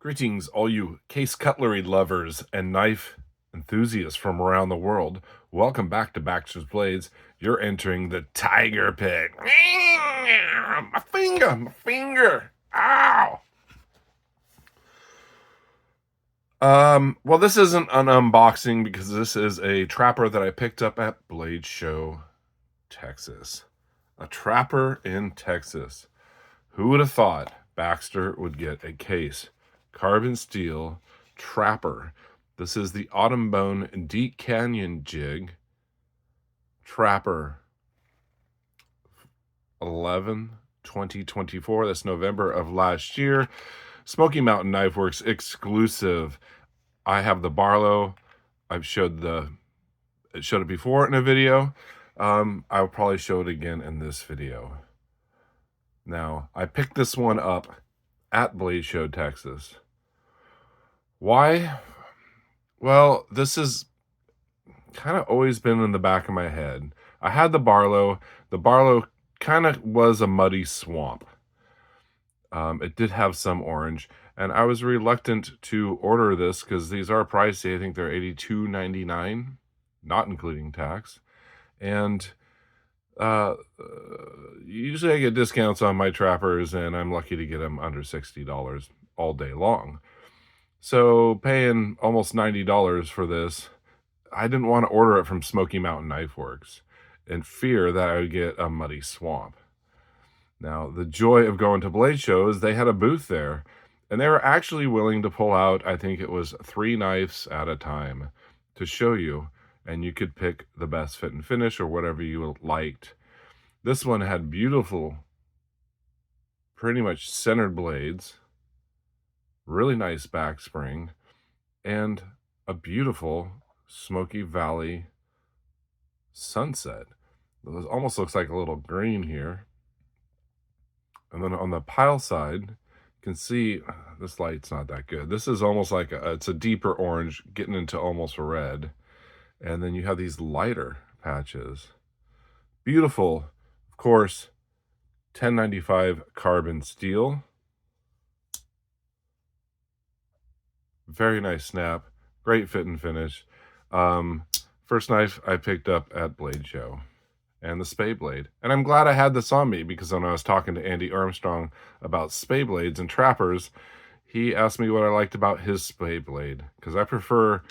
Greetings, all you case cutlery lovers and knife enthusiasts from around the world. Welcome back to Baxter's Blades. You're entering the tiger pit. My finger, my finger. Ow! Well, this isn't an unboxing because this is a trapper that I picked up at Blade Show, Texas. A trapper in Texas. Who would have thought Baxter would get a case? Carbon steel trapper. This is the Autumn Bone Deep Canyon Jig Trapper 11/2024. That's November of last year. Smoky Mountain Knife Works exclusive. I have the Barlow. I've showed it before in a video. I'll probably show it again in this video. Now, I picked this one up at Blade Show, Texas. Why? Well, this has kind of always been in the back of my head. I had the Barlow. The Barlow kind of was a muddy swamp. It did have some orange, and I was reluctant to order this because these are pricey. I think they're $82.99, not including tax. And usually I get discounts on my trappers, and I'm lucky to get them under $60 all day long. So paying almost $90 for this, I didn't want to order it from Smoky Mountain Knife Works in fear that I would get a muddy swamp. Now, the joy of going to Blade Show is they had a booth there, and they were actually willing to pull out, I think it was 3 knives at a time to show you, and you could pick the best fit and finish or whatever you liked. This one had beautiful, pretty much centered blades, really nice back spring, and a beautiful Smoky Valley sunset. It almost looks like a little green here. And then on the pile side, you can see this light's not that good. This is almost like it's a deeper orange getting into almost red. And then you have these lighter patches. Beautiful, of course, 1095 carbon steel. Very nice snap, great fit and finish. First knife I picked up at Blade Show, and the Spay Blade. And I'm glad I had this on me because when I was talking to Andy Armstrong about Spay Blades and trappers, he asked me what I liked about his Spay Blade, because I prefer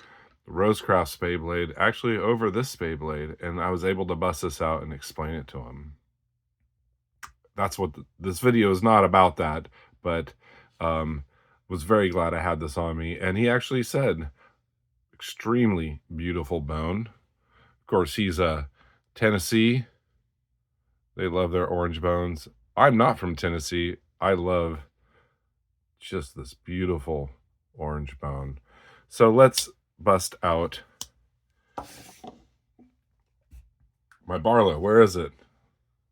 the Rosecraft Spay Blade actually over this Spay Blade, and I was able to bust this out and explain it to him. That's what this video is not about, that, but was very glad I had this on me. And he actually said, extremely beautiful bone. Of course, he's a Tennessee. They love their orange bones. I'm not from Tennessee. I love just this beautiful orange bone. So let's bust out my Barlow. Where is it?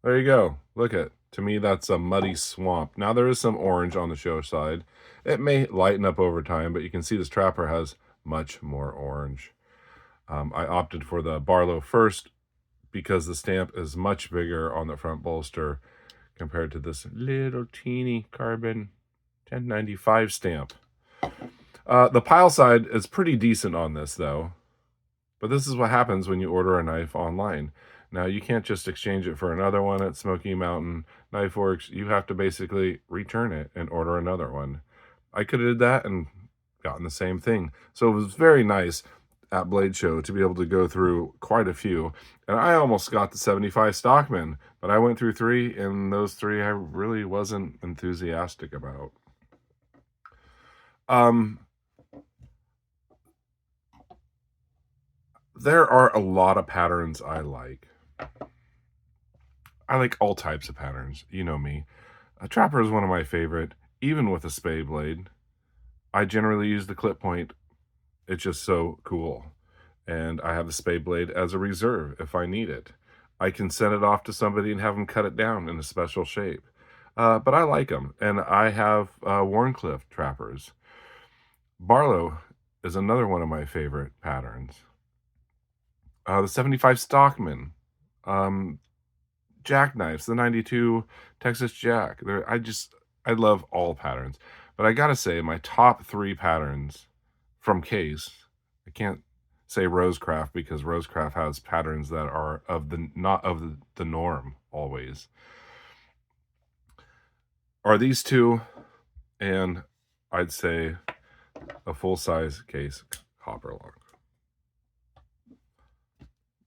There you go. Look at, to me, that's a muddy swamp. Now there is some orange on the show side. It may lighten up over time, but you can see this trapper has much more orange. I opted for the Barlow first because the stamp is much bigger on the front bolster compared to this little teeny carbon 1095 stamp. The pile side is pretty decent on this, though. But this is what happens when you order a knife online. Now, you can't just exchange it for another one at Smoky Mountain Knife Works. You have to basically return it and order another one. I could have did that and gotten the same thing. So it was very nice at Blade Show to be able to go through quite a few. And I almost got the 75 Stockman, but I went through 3, and those 3 I really wasn't enthusiastic about. There are a lot of patterns I like. I like all types of patterns. You know me. A trapper is one of my favorite, even with a Spay Blade. I generally use the clip point. It's just so cool. And I have the Spay Blade as a reserve if I need it. I can send it off to somebody and have them cut it down in a special shape. But I like them. And I have Warncliffe trappers. Barlow is another one of my favorite patterns. The 75 Stockman. Jackknives, the 92 Texas Jack. I love all patterns. But I gotta say, my top 3 patterns from Case, I can't say Rosecraft because Rosecraft has patterns that are of the not of the norm always, are these 2, and I'd say a full-size Case copper lock.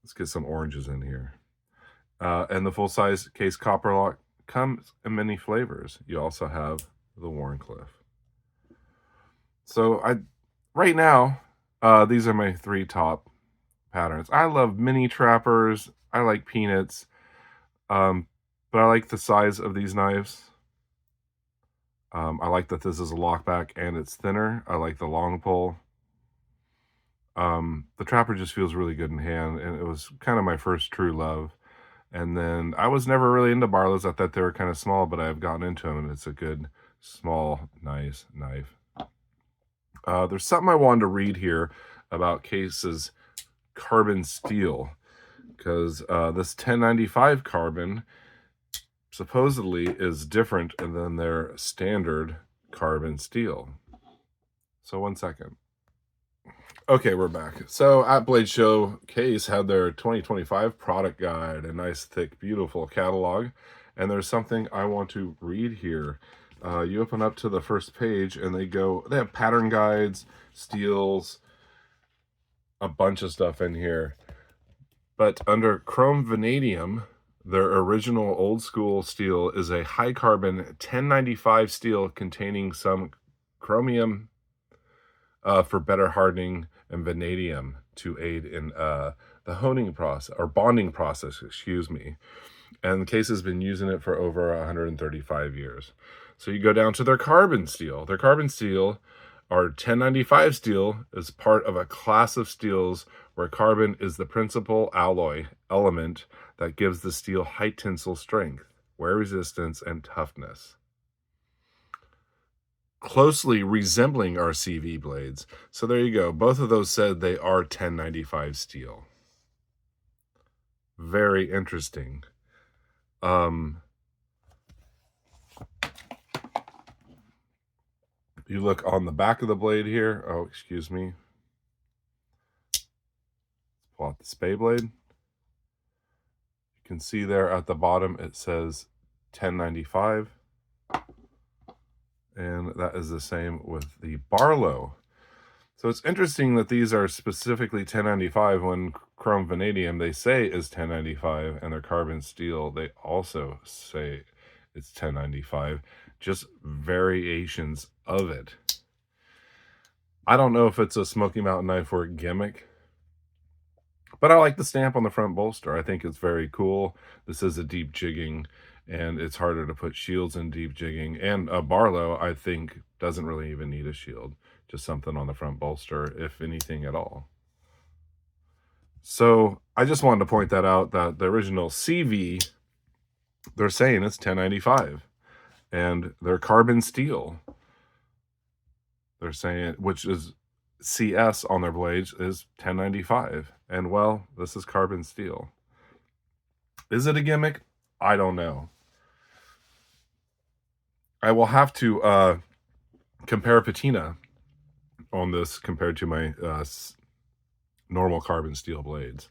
Let's get some oranges in here. And the full-size Case copper lock comes in many flavors. You also have the Wharncliffe. So right now, these are my 3 top patterns. I love mini trappers. I like peanuts. But I like the size of these knives. I like that this is a lockback and it's thinner. I like the long pull. The trapper just feels really good in hand, and it was kind of my first true love. And then I was never really into Barlows. I thought they were kind of small, but I've gotten into them, and it's a good, small, nice knife. There's something I wanted to read here about Case's carbon steel, because this 1095 carbon supposedly is different than their standard carbon steel. So 1 second. Okay, we're back. So at Blade Show, Case had their 2025 product guide, a nice, thick, beautiful catalog. And there's something I want to read here. You open up to the first page and they have pattern guides, steels, a bunch of stuff in here. But under chrome vanadium, their original old school steel is a high carbon 1095 steel containing some chromium for better hardening and vanadium to aid in the honing process or bonding process, excuse me. And Case has been using it for over 135 years. So you go down to their carbon steel. Their carbon steel, or 1095 steel, is part of a class of steels where carbon is the principal alloy element that gives the steel high tensile strength, wear resistance, and toughness, closely resembling our CV blades. So there you go. Both of those said they are 1095 steel. Very interesting. You look on the back of the blade here. Oh, excuse me. Let's pull out the spay blade. You can see there at the bottom it says 1095. And that is the same with the Barlow. So it's interesting that these are specifically 1095 when chrome vanadium they say is 1095, and their carbon steel they also say it's 1095, just variations of it. I don't know if it's a Smoky Mountain knife or a gimmick, but I like the stamp on the front bolster. I think it's very cool. This is a deep jigging, and it's harder to put shields in deep jigging. And a Barlow, I think, doesn't really even need a shield. Just something on the front bolster, if anything at all. So I just wanted to point that out, that the original CV, they're saying it's 1095. And their carbon steel, they're saying, which is CS on their blades, is 1095. And well, this is carbon steel. Is it a gimmick? I don't know. I will have to compare patina on this compared to my normal carbon steel blades.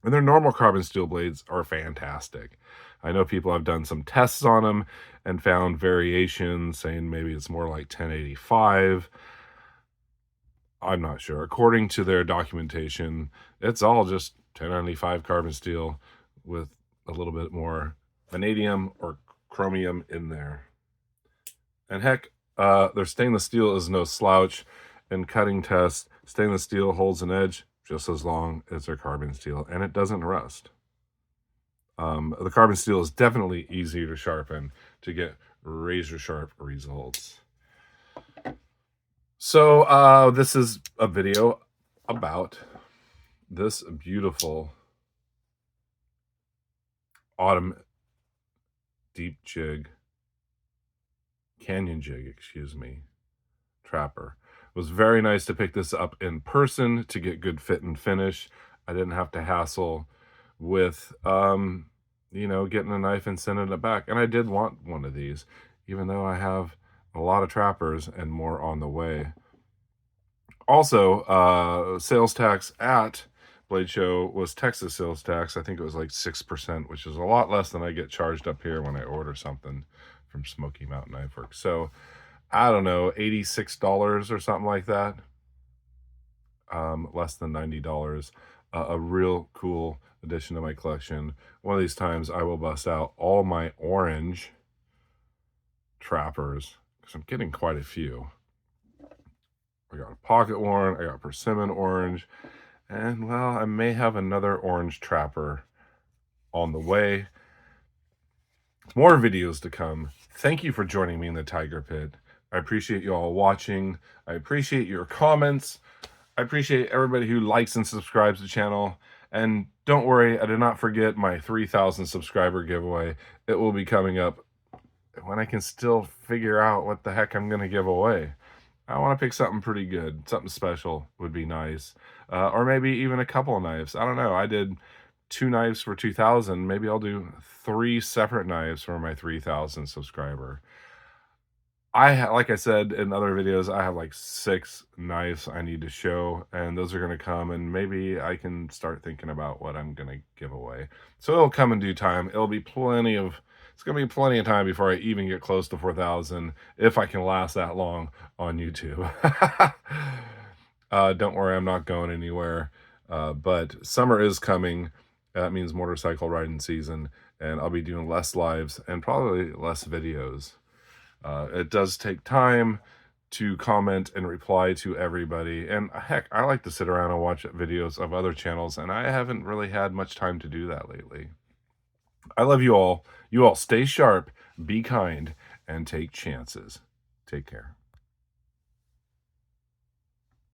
And their normal carbon steel blades are fantastic. I know people have done some tests on them and found variations, saying maybe it's more like 1085. I'm not sure. According to their documentation, it's all just 1095 carbon steel with a little bit more vanadium or chromium in there. And heck, their stainless steel is no slouch. In cutting tests, stainless steel holds an edge just as long as their carbon steel, and it doesn't rust. The carbon steel is definitely easier to sharpen to get razor sharp results. So this is a video about this beautiful autumn deep jig, canyon jig, excuse me, trapper. It was very nice to pick this up in person to get good fit and finish. I didn't have to hassle with, getting a knife and sending it back. And I did want one of these, even though I have a lot of trappers and more on the way. Also, sales tax at Blade Show was Texas sales tax. I think it was like 6%, which is a lot less than I get charged up here when I order something from Smoky Mountain Knife Works. So I don't know, $86 or something like that. Less than $90. A real cool addition to my collection. One of these times I will bust out all my orange trappers because I'm getting quite a few. I got a pocket worn, I got persimmon orange, and well, I may have another orange trapper on the way. More videos to come. Thank you for joining me in the Tiger Pit. I appreciate you all watching. I appreciate your comments. I appreciate everybody who likes and subscribes to the channel. And don't worry, I did not forget my 3,000 subscriber giveaway. It will be coming up when I can still figure out what the heck I'm going to give away. I want to pick something pretty good. Something special would be nice. Or maybe even a couple of knives. I don't know. I did 2 knives for 2,000. Maybe I'll do 3 separate knives for my 3,000 subscriber. Like I said in other videos, I have like 6 knives I need to show, and those are going to come, and maybe I can start thinking about what I'm going to give away. So it'll come in due time. It's going to be plenty of time before I even get close to 4,000, if I can last that long on YouTube. Don't worry, I'm not going anywhere. But summer is coming. That means motorcycle riding season, and I'll be doing less lives and probably less videos. It does take time to comment and reply to everybody. And heck, I like to sit around and watch videos of other channels, and I haven't really had much time to do that lately. I love you all. You all stay sharp, be kind, and take chances. Take care.